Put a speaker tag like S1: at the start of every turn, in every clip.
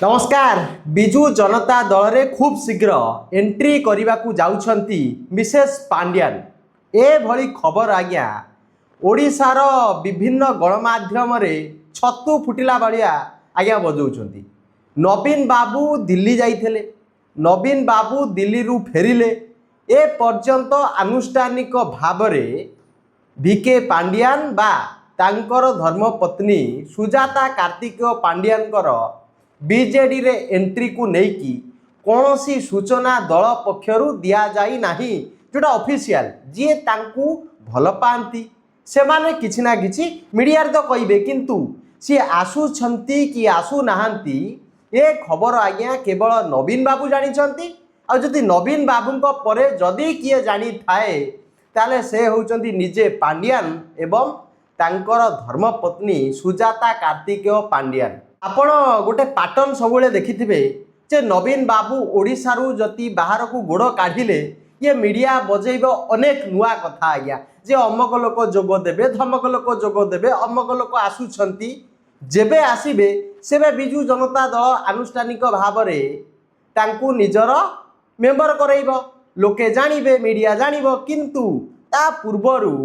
S1: नमस्कार। विजु जनता दल रे खूब शीघ्र एंट्री करने को जाउछंती मिसेस पांड्यान। ए भली खबर आज्ञा ओडिशार विभिन्न गणमाध्यम रे छतु फुटिला बलिया आज्ञा बजाउछंती। नवीन बाबू दिल्ली जाइथिले, नवीन बाबू दिल्ली रु फेरिले, ए पर्यंत आनुष्ठानिक भाव रे भिके पांड्यान बा तांकर धर्मपत्नी सुजाता कार्तिकेय पांड्यानकर बीजेडी रे एंट्री को लेकिन कौन सी सूचना दल पक्षर दि जाई नाही, जोटा ऑफिशियल जी तांकू भल पाती से माने किछि ना किछि मीडिया तो कहिबे, किंतु सी आसुछंती कि आसु नाहांती ए खबर आज्ञा केवल नवीन बाबू जानिछंती। आ जदि नवीन बाबूंको परे जदि किए जानी थाए ताले से होउचंती निजे पांड्यान एवं तांकर धर्मपत्नी सुजाता कार्तिकेय पांड्यान। आपण गोटे पैटर्न सबुले देखिथिबे जे नवीन बाबू ओडिशारू जति बाहर को गोड़ काढ़िले ये मीडिया बजेब अनेक नुआ कथा आज्ञा जे अमक लोक जोग देबे, धमक लोक जोग देबे, अमक लोक आसुछंती, जेबे आसीबे सेबे बिजु जनता दल आनुष्ठानिक भाव रे तांकू निजर मेंबर करैब, लोके जानिबे, मीडिया जानिबो। किंतु ता पूर्वरु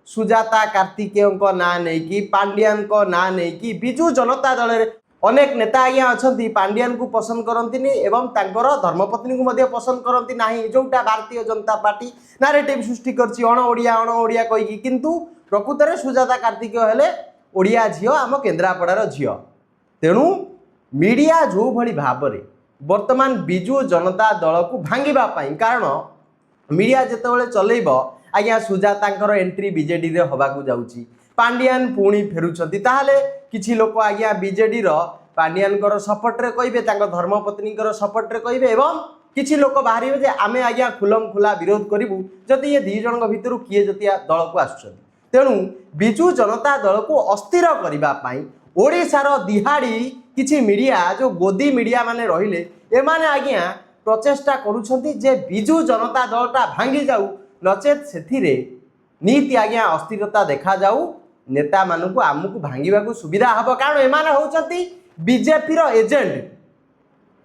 S1: सुजाता कार्तिकेय ना नहीं कि पांड्यान को ना नहीं कि बिजु जनता दल रे अनेक नेता आज्ञा अच्छा पांड्यान को पसंद करती एवं तांकर धर्मपत्नी को मध्य पसंद करती नाही, जोटा भारतीय जनता पार्टी नारेटिव सृष्टि करछि अण ओडिया कहीकि। किंतु प्रकृत में सुजाता कार्तिकेय हेले ओडिया झियो, आम केन्द्रापड़ार झियो। तेणु मीडिया जो भली भाव में वर्तमान बिजु जनता दल को भांगिबा पई, कारण मीडिया जितेबाला चलेब आज्ञा सुजातांकर एंट्री बीजेडी रे होबाकू जाउची, पांड्यान पुणी फेरुछंती, ताहाले किछि लोक आज्ञा बीजेडी रो पांड्यानकर सपोर्ट रे कहिबे, तांकर धर्मपत्नीकर सपोर्ट रे कहिबे, एवं किछि लोक बाहरिबे जे आमे आज्ञा खुलम खुला विरोध करिवु जदि ये दी जनक भितरु किए जतिया दल को आसुछंती। तेणु बिजु जनता दल को अस्थिर करिबा पई ओडिशार दिहाड़ी किछि मीडिया जो गोदी मीडिया माने रहिले एमाने आज्ञा प्रचेष्टा करूछंती जे बिजु जनता दलटा भांगी जाऊ, नचेत सेथिरे नीति आज्ञा अस्थिरता देखा जाऊ, नेता मानू आमको भांगा सुविधा हम, कारण एमाने होउछंती बीजेपी रो एजेंट,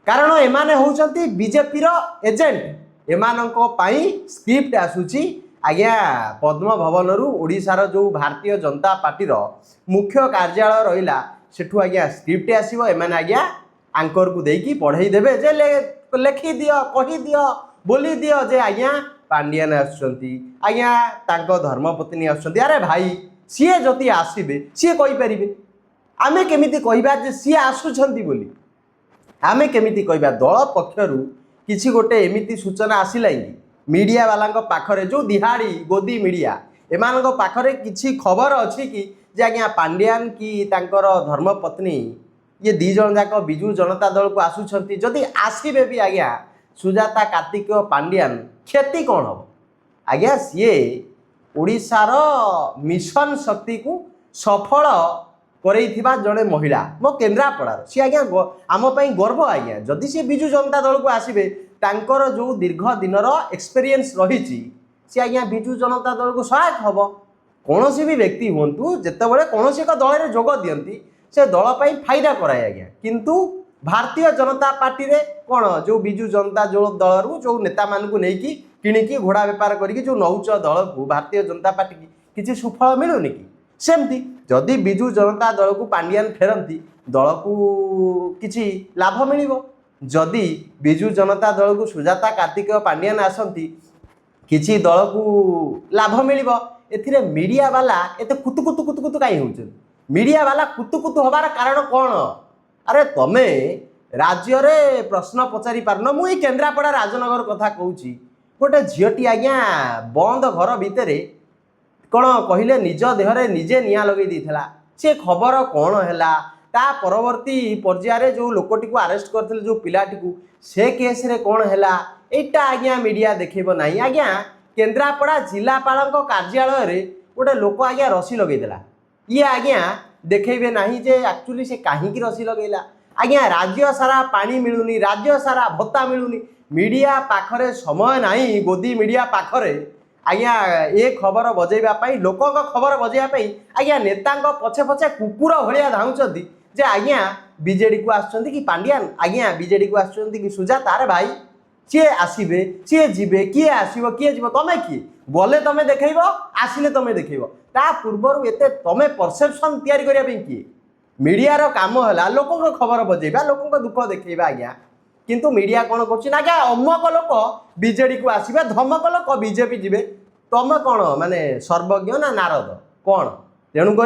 S1: कारण एमाने होउछंती बीजेपी रो एजेंट। एमानंको पाई स्क्रिप्ट आसुची आज्ञा पद्म भवन रु ओडिशार जो भारतीय जनता पार्टी रो मुख्य कार्यालय रहिला सेठू आज्ञा स्क्रिप्ट आसीबो, एमाने आज्ञा आंकर को देकी पढ़ाई देबे जे लेखि दियो, कहि दियो, बोली दियो जे आज्ञा पांड्यान आसुछंती, आज्ञा तांको धर्मपत्नी आसुछंती। अरे भाई सीए जति आसीबे सीए कहि परिबे, आमे केमिति कहिबा जे सीए आसुछंती बोली, आमे केमिति कहिबा? दल पक्षरु किछि गोटे एमिति सूचना आसिला कि मीडिया वालांको पाखरे जो दिहाड़ी गोदी मीडिया एमानंको पाखरे किछि खबर अछि कि जे आज्ञा पांड्यान की तांकर धर्मपत्नी ये दी जन जाक बिजु जनता दल को आसुछंती, जदि आसीबे भी आज्ञा सुजाता कार्तिकेय पांड्यान क्षति कौन हम? आज्ञा सीए ओडिशार मिशन शक्ति को सफल करैथिबा जड़े महिला मो केन्द्रापड़ार, सी आज्ञा आम पई गर्व आज्ञा। जदि सी बिजु जनता दल को आसीबे तांकर जो दीर्घ दिनर एक्सपीरियंस रही सी आज्ञा बिजु जनता दल को सहायक हम। कौन भी व्यक्ति हूँ जितेबाला कौन एक दल में जोग दियंती से दल पाई फायदा कराए आज्ञा, किंतु भारतीय जनता पार्टी रे कौन जो बिजु जनता जो दल रु जो नेता मान को लेकिन किणिकी घोड़ा बेपार करके जो नौच दल को भारतीय जनता पार्टी की किसी सुफल मिलूनी कि? सेमती जदि बिजु जनता दल को पांड्यान फेरती दल को किसी लाभ मिल, जदि बिजु जनता दल को सुजाता कार्तिकेय पांड्यान आसती किसी दल को लाभ मिल। एथिरे मीडिया वाला एत कुतु कुतु कुतु कुतु कहीं हो? मीडिया वाला कुतु कुतु हबार कारण कौन? अरे तमे राज्य रे प्रश्न पचारि पारन। मुई केन्द्रापड़ा राजनगर कथा कहूची, गोटे झीटी आज्ञा बंद घर भितर कौन कहले निज देहरे निजे निआं लगे देथिला, से खबर कौन हैला? ता परवर्ती पर्याय जो लोकटी को अरेस्ट करथिले जो पिलाटी को से केस रे कौन हैला एटा आज्ञा मीडिया देखैबो नाही। आज्ञा केन्द्रापड़ा जिलापालक कार्यालय रे गोटे लोक आज्ञा रसी लगे देला, ये आज्ञा देखैबे नाही जे एक्चुअली से काहींकी रसी लगेला। आज्ञा राज्य सारा पानी मिलूनी, राज्य सारा भत्ता मिलूनी, मीडिया पाखरे समय नाही, गोदी मीडिया पाखरे आज्ञा ए खबर बजेबा पई लोक खबर बजेबा पई आज्ञा नेतांक पछे पछे कुकुर भलिया धाउछंती जे आज्ञा बीजेडी को आसुचंती कि पांड्यान आज्ञा बीजेडी को आसुचंती कि सुजाता अरे भाई सी आसबे सी जीवे किए आसब किए जीव तमें किए गले तुम देखब आसिले तुम देखब ता पूर्वर एत तुम परसेप्शन तैयारी करने किए मीडिया काम है लोक खबर बजेबा लोक दुख देखा आज्ञा किंतु मीडिया कौन कर अमक लोक बीजेडी को आसबे धमक लोक बीजेपी जीवे तुम कौन माने सर्वज्ञ ना नारद कौन तेणुक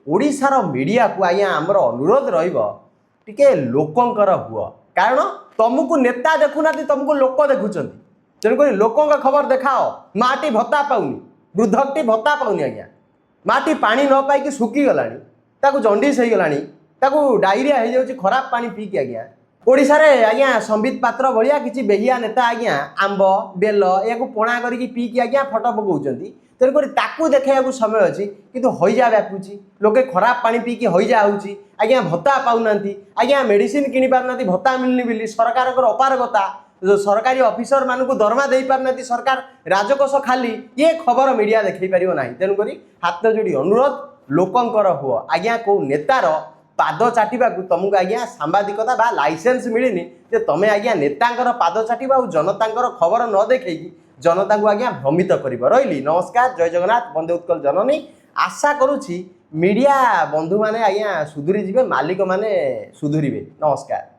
S1: ओडिशार मीडिया को आज्ञा आमर अनुरोध रे लोकंकर हुआ कारण तुमको नेता देखुना तुमको लोक देखुं तेणुक लोक खबर देखाओ माटी भत्ता पाऊनी वृद्धटी भत्ता पाऊनी आज्ञा माटी पानी न पाई सुखीगला जंडिस हो गला डायरिया हो जाऊँ खराब पानी पीकी आज्ञा ओडिशा रे आज्ञा संबित पात्र भाया किसी बेहिया नेता आज्ञा आंब बेल या पणा करके पीकी आज्ञा फटो पकाउछंती तेणुक ताकू देखा समय अच्छी किंतु हईजा व्यापुची लोके खराब पानी पीकी हईजा होउची आज्ञा भत्ता पाऊना आज्ञा मेडिसिन किनी पारना भत्ता मिलनी बोली सरकार अपारगता सरकारी ऑफिसर मानक दरमा दे पारना सरकार राजकोष खाली ये खबर मीडिया देखई पारिबो नाही तेणुक हाथ जोड़ी अनुरोध लोकंकर हुओ आज्ञा को नेतार पाद चाटिबा तुमको आज्ञा सांबादिकता बा लाइसेंस मिलनी जे तुम आज्ञा नेतांकर पाद चाटिबा और जनतांकर खबर न देखी जनता को आज्ञा भ्रमित कर रही नमस्कार जय जगन्नाथ बंदे उत्कल जननी आशा करुछि मीडिया बंधु माने आज्ञा सुधुरी जीवे मालिक माने सुधुरीबे नमस्कार।